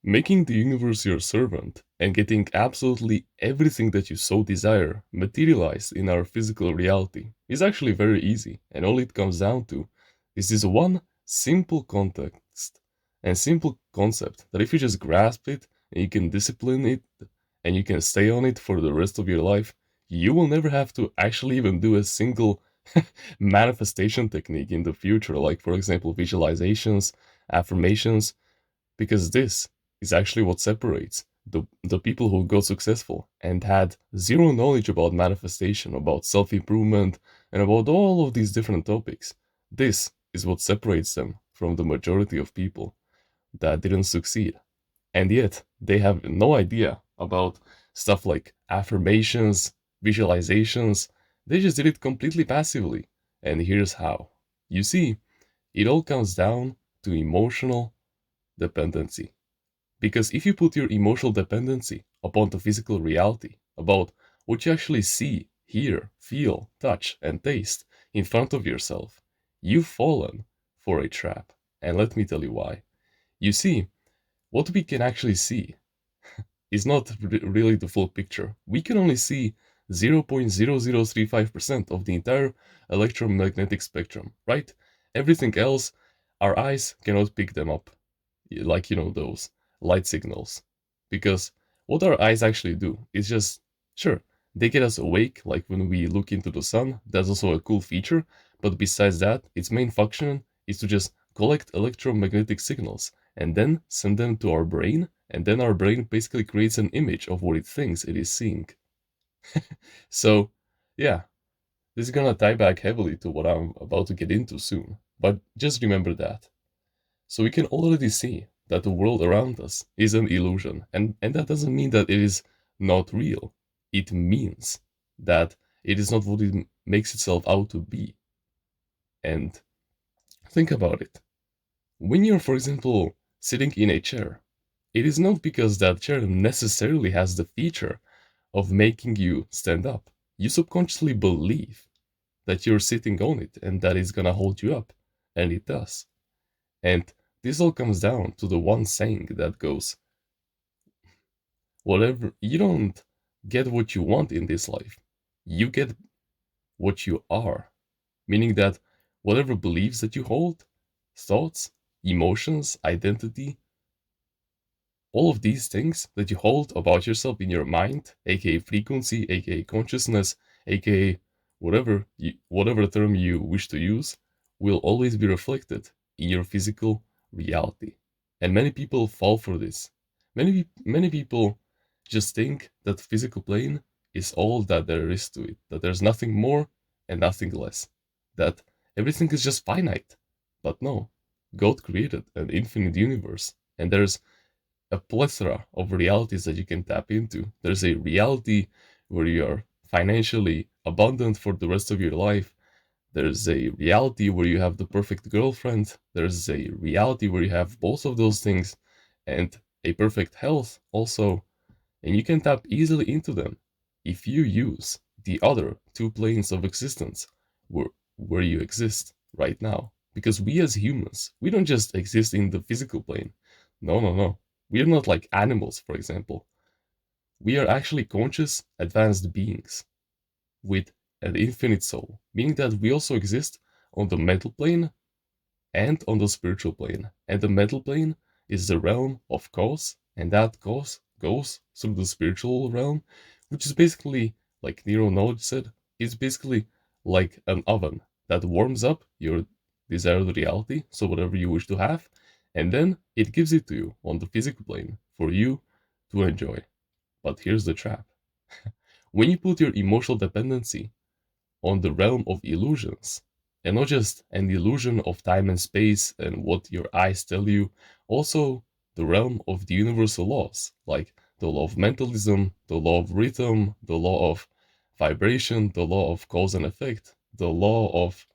Making the universe your servant and getting absolutely everything that you so desire materialized in our physical reality is actually very easy, and all it comes down to is this one simple context and simple concept that if you just grasp it and you can discipline it and you can stay on it for the rest of your life, you will never have to actually even do a single manifestation technique in the future, like for example, visualizations, affirmations, because this is actually what separates the people who got successful and had zero knowledge about manifestation, about self improvement, and about all of these different topics. This is what separates them from the majority of people that didn't succeed. And yet, they have no idea about stuff like affirmations, visualizations. They just did it completely passively. And here's how. You see, it all comes down to emotional dependency. Because if you put your emotional dependency upon the physical reality, about what you actually see, hear, feel, touch, and taste in front of yourself, you've fallen for a trap. And let me tell you why. You see, what we can actually see is not really the full picture. We can only see 0.0035% of the entire electromagnetic spectrum, right? Everything else, our eyes cannot pick them up, like, those light signals. Because what our eyes actually do is just, sure, they get us awake, like when we look into the sun. That's also a cool feature. But besides that, its main function is to just collect electromagnetic signals and then send them to our brain, and then our brain basically creates an image of what it thinks it is seeing. So, yeah, this is gonna tie back heavily to what I'm about to get into soon, but just remember that. So we can already see that the world around us is an illusion, and that doesn't mean that it is not real. It means that it is not what it makes itself out to be. And think about it. When you're, for example, sitting in a chair, it is not because that chair necessarily has the feature of making you stand up. You subconsciously believe that you're sitting on it and that it's gonna hold you up, and it does. And this all comes down to the one saying that goes, whatever, you don't get what you want in this life, you get what you are. Meaning that whatever beliefs that you hold, thoughts, emotions, identity, all of these things that you hold about yourself in your mind, aka frequency, aka consciousness, aka whatever term you wish to use, will always be reflected in your physical reality. And many people fall for this. Many people just think that physical plane is all that there is to it, that there's nothing more and nothing less, that everything is just finite. But no, God created an infinite universe, and there's a plethora of realities that you can tap into. There's a reality where you're financially abundant for the rest of your life. There's a reality where you have the perfect girlfriend. There's a reality where you have both of those things and a perfect health also. And you can tap easily into them if you use the other two planes of existence where you exist right now. Because we as humans, we don't just exist in the physical plane. No, no, no. We are not like animals, for example. We are actually conscious, advanced beings with an infinite soul, meaning that we also exist on the mental plane and on the spiritual plane. And the mental plane is the realm of cause, and that cause goes through the spiritual realm, which is basically, like Nero Knowledge said, is basically like an oven that warms up your desired reality, so whatever you wish to have, and then it gives it to you on the physical plane for you to enjoy. But here's the trap. When you put your emotional dependency on the realm of illusions, and not just an illusion of time and space and what your eyes tell you, also the realm of the universal laws, like the law of mentalism, the law of rhythm, the law of vibration, the law of cause and effect, the law of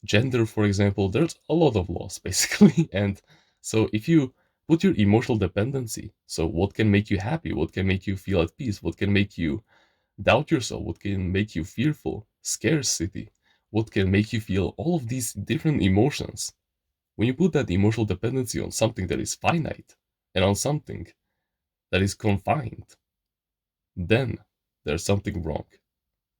gender, for example. There's a lot of laws basically. And so if you put your emotional dependency, so what can make you happy, what can make you feel at peace, what can make you doubt yourself, what can make you fearful, scarcity, what can make you feel all of these different emotions. When you put that emotional dependency on something that is finite, and on something that is confined, then there's something wrong.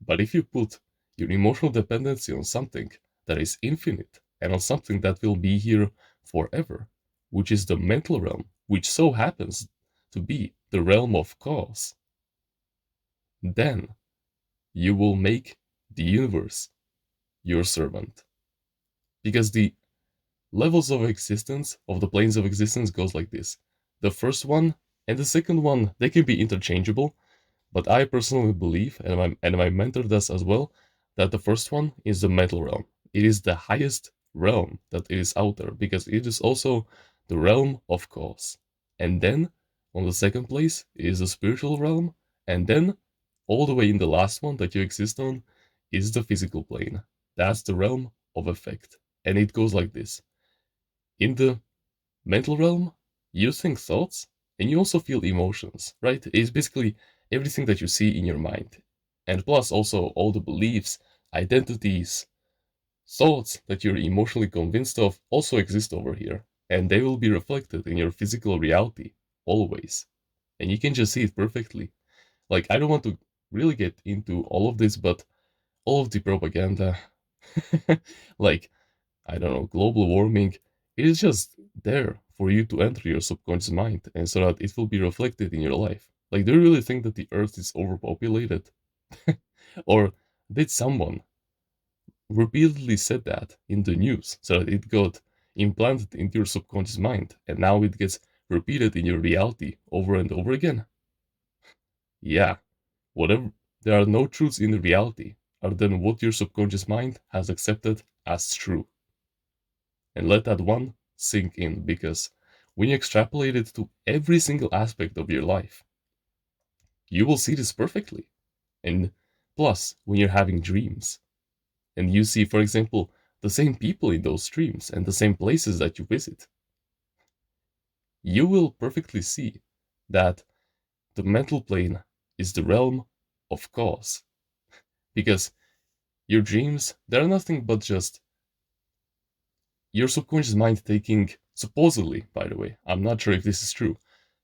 But if you put your emotional dependency on something that is infinite and on something that will be here forever, which is the mental realm, which so happens to be the realm of cause, then you will make the universe your servant. Because the levels of existence of the planes of existence goes like this. The first one and the second one, they can be interchangeable, but I personally believe, and my mentor does as well, that the first one is the mental realm. It is the highest realm that is out there because it is also the realm of cause. And then on the second place is the spiritual realm, and then all the way in the last one that you exist on is the physical plane. That's the realm of effect. And it goes like this. In the mental realm, you think thoughts and you also feel emotions, right? It's basically everything that you see in your mind. And plus, also all the beliefs, identities, thoughts that you're emotionally convinced of also exist over here. And they will be reflected in your physical reality always. And you can just see it perfectly. Like, I don't want to really get into all of this, but all of the propaganda, like I don't know, global warming, it is just there for you to enter your subconscious mind and so that it will be reflected in your life. Like, do you really think that the earth is overpopulated? Or did someone repeatedly said that in the news so that it got implanted into your subconscious mind and now it gets repeated in your reality over and over again? Yeah, whatever. There are no truths in the reality other than what your subconscious mind has accepted as true. And let that one sink in because when you extrapolate it to every single aspect of your life, you will see this perfectly. And plus, when you're having dreams and you see, for example, the same people in those dreams and the same places that you visit, you will perfectly see that the mental plane is the realm of cause. Because your dreams, they're nothing but just your subconscious mind taking, supposedly, by the way, I'm not sure if this is true,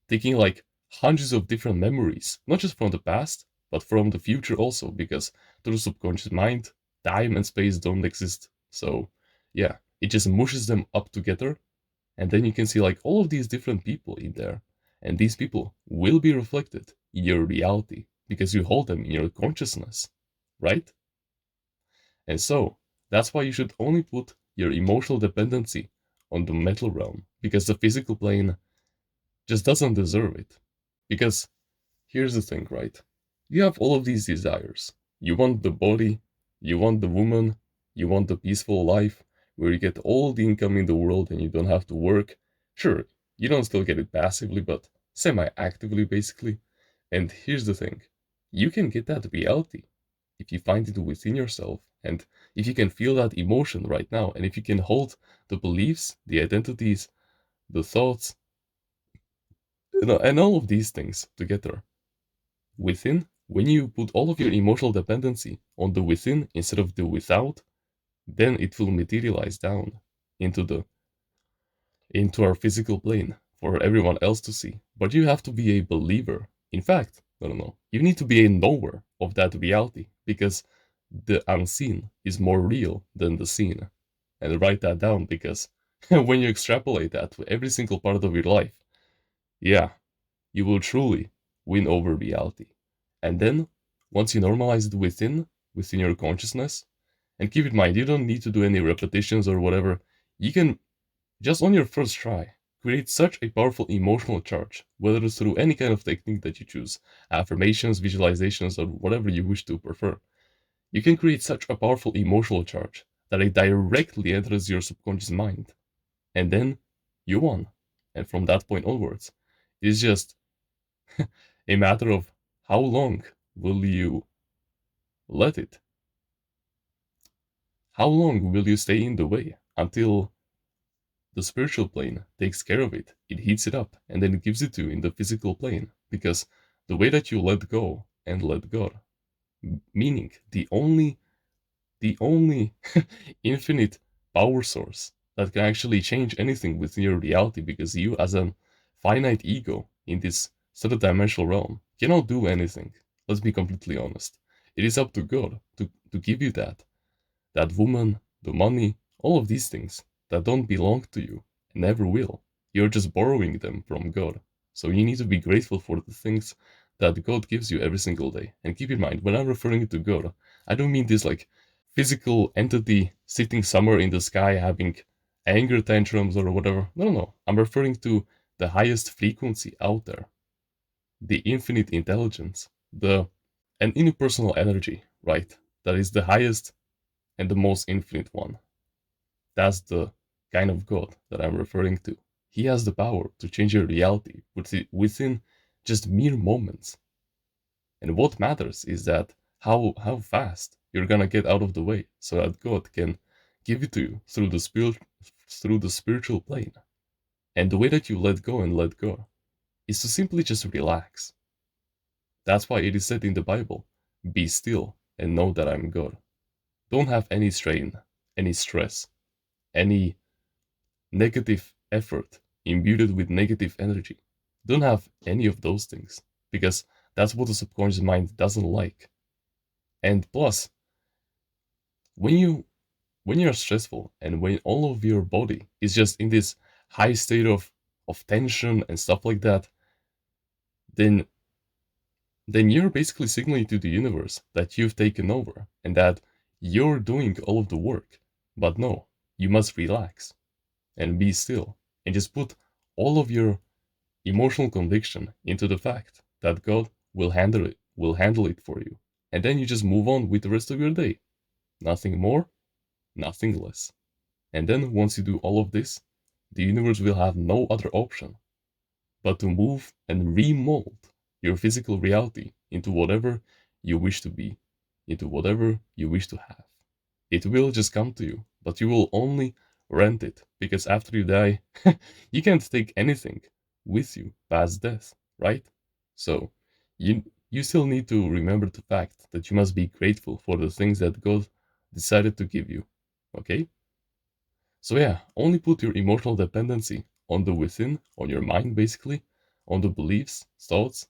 taking like hundreds of different memories, not just from the past, but from the future also, because to the subconscious mind, time and space don't exist. So, yeah, it just mushes them up together, and then you can see like all of these different people in there, and these people will be reflected in your reality because you hold them in your consciousness, right? And so, that's why you should only put your emotional dependency on the mental realm, because the physical plane just doesn't deserve it. Because here's the thing, right? You have all of these desires. You want the body, you want the woman, you want the peaceful life where you get all the income in the world and you don't have to work. Sure, you don't still get it passively, but semi actively basically. And here's the thing, you can get that reality if you find it within yourself and if you can feel that emotion right now and if you can hold the beliefs, the identities, the thoughts, and all of these things together within, when you put all of your emotional dependency on the within instead of the without, then it will materialize down into the into our physical plane for everyone else to see. But you have to be a believer. In fact, no. You need to be a knower of that reality because the unseen is more real than the seen. And write that down because when you extrapolate that to every single part of your life, yeah, you will truly win over reality. And then, once you normalize it within your consciousness, and keep in mind, you don't need to do any repetitions or whatever. You can, just on your first try, create such a powerful emotional charge, whether it's through any kind of technique that you choose, affirmations, visualizations, or whatever you wish to prefer. You can create such a powerful emotional charge that it directly enters your subconscious mind. And then you won. And from that point onwards, it's just a matter of how long will you let it? How long will you stay in the way until the spiritual plane takes care of it? It heats it up and then it gives it to you in the physical plane. Because the way that you let go and let God, meaning the only infinite power source that can actually change anything within your reality, because you as an finite ego in this third dimensional realm cannot do anything. Let's be completely honest. It is up to God to give you that woman, the money, all of these things that don't belong to you and never will. You're just borrowing them from God. So you need to be grateful for the things that God gives you every single day. And keep in mind, when I'm referring to God, I don't mean this like physical entity sitting somewhere in the sky having anger tantrums or whatever. No, no, no. I'm referring to the highest frequency out there, the infinite intelligence, the an interpersonal energy, right? That is the highest and the most infinite one. That's the kind of God that I'm referring to. He has the power to change your reality within just mere moments. And what matters is that how fast you're gonna get out of the way so that God can give it to you through the spiritual plane. And the way that you let go and let go is to simply just relax. That's why it is said in the Bible, be still and know that I'm God. Don't have any strain, any stress, any negative effort imbued with negative energy. Don't have any of those things because that's what the subconscious mind doesn't like. And plus, when you're stressful and when all of your body is just in this high state of tension and stuff like that, then you're basically signaling to the universe that you've taken over and that you're doing all of the work. But no, you must relax and be still and just put all of your emotional conviction into the fact that God will handle it for you. And then you just move on with the rest of your day. Nothing more, nothing less. And then once you do all of this, the universe will have no other option but to move and remold your physical reality into whatever you wish to be, into whatever you wish to have. It will just come to you, but you will only rent it because after you die, you can't take anything with you past death, right? So you still need to remember the fact that you must be grateful for the things that God decided to give you. Okay? So yeah, only put your emotional dependency on the within, on your mind basically, on the beliefs, thoughts,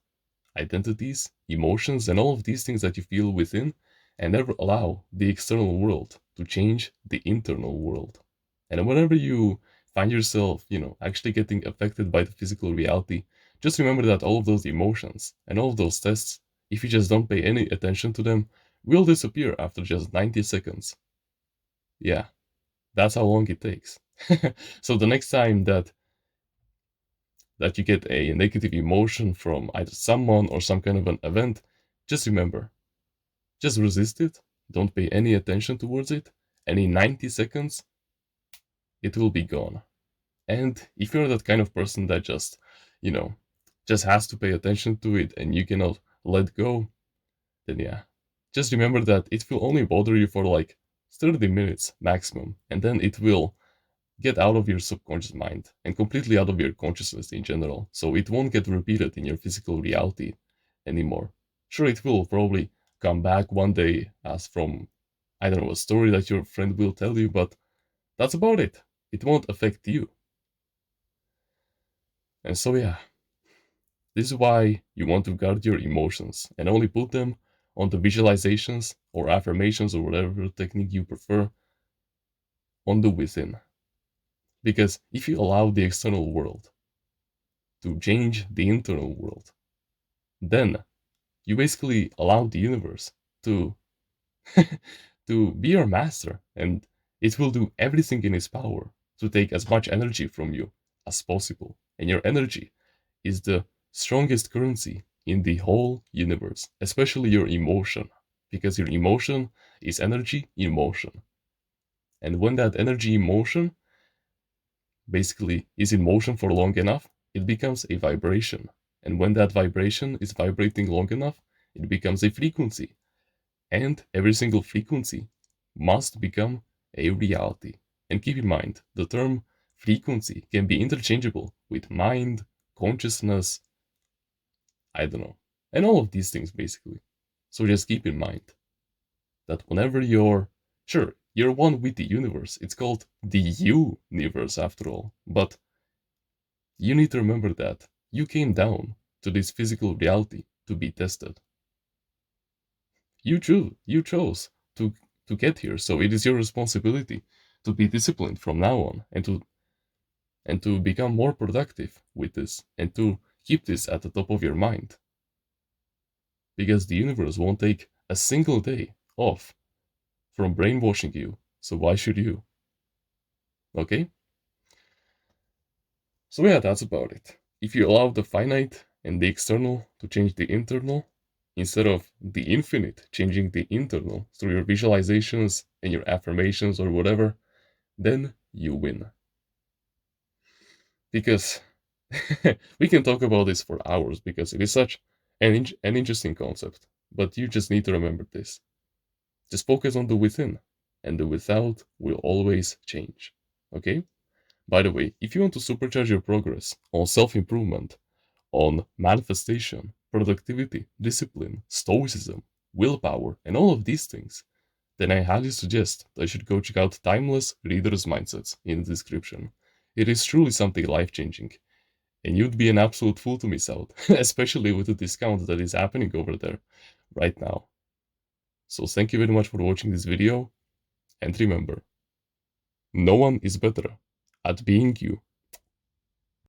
identities, emotions, and all of these things that you feel within, and never allow the external world to change the internal world. And whenever you find yourself, actually getting affected by the physical reality, just remember that all of those emotions and all of those tests, if you just don't pay any attention to them, will disappear after just 90 seconds. Yeah, that's how long it takes. So the next time that you get a negative emotion from either someone or some kind of an event, just remember, just resist it, don't pay any attention towards it, and in 90 seconds, it will be gone. And if you're that kind of person that you know, just has to pay attention to it and you cannot let go, then yeah, just remember that it will only bother you for like 30 minutes maximum, and then it will get out of your subconscious mind and completely out of your consciousness in general. So it won't get repeated in your physical reality anymore. Sure, it will probably come back one day as from, I don't know, a story that your friend will tell you, but that's about it. It won't affect you. And so, yeah, this is why you want to guard your emotions and only put them on the visualizations or affirmations or whatever technique you prefer on the within. Because if you allow the external world to change the internal world, then you basically allow the universe to to be your master, and it will do everything in its power to take as much energy from you as possible. And your energy is the strongest currency in the whole universe, especially your emotion, because your emotion is energy in motion. And when that energy in motion basically is in motion for long enough, it becomes a vibration. And when that vibration is vibrating long enough, it becomes a frequency. And every single frequency must become a reality. And keep in mind, the term frequency can be interchangeable with mind, consciousness, I don't know, and all of these things basically. So just keep in mind that whenever sure, you're one with the universe, it's called the universe after all, but You need to remember that you came down to this physical reality to be tested. You chose to get here, so it is your responsibility to be disciplined from now on and to become more productive with this and to keep this at the top of your mind. Because the universe won't take a single day off from brainwashing you, so why should you? Okay? So yeah, that's about it. If you allow the finite and the external to change the internal, instead of the infinite changing the internal through your visualizations and your affirmations or whatever, then you win. Because we can talk about this for hours because it is such an interesting concept. But you just need to remember this. Just focus on the within, and the without will always change. Okay? By the way, if you want to supercharge your progress on self improvement, on manifestation, productivity, discipline, stoicism, willpower, and all of these things, then I highly suggest that you should go check out Timeless Reader's Mindsets in the description. It is truly something life changing, and you'd be an absolute fool to miss out, especially with the discount that is happening over there right now. So thank you very much for watching this video, and remember, no one is better at being you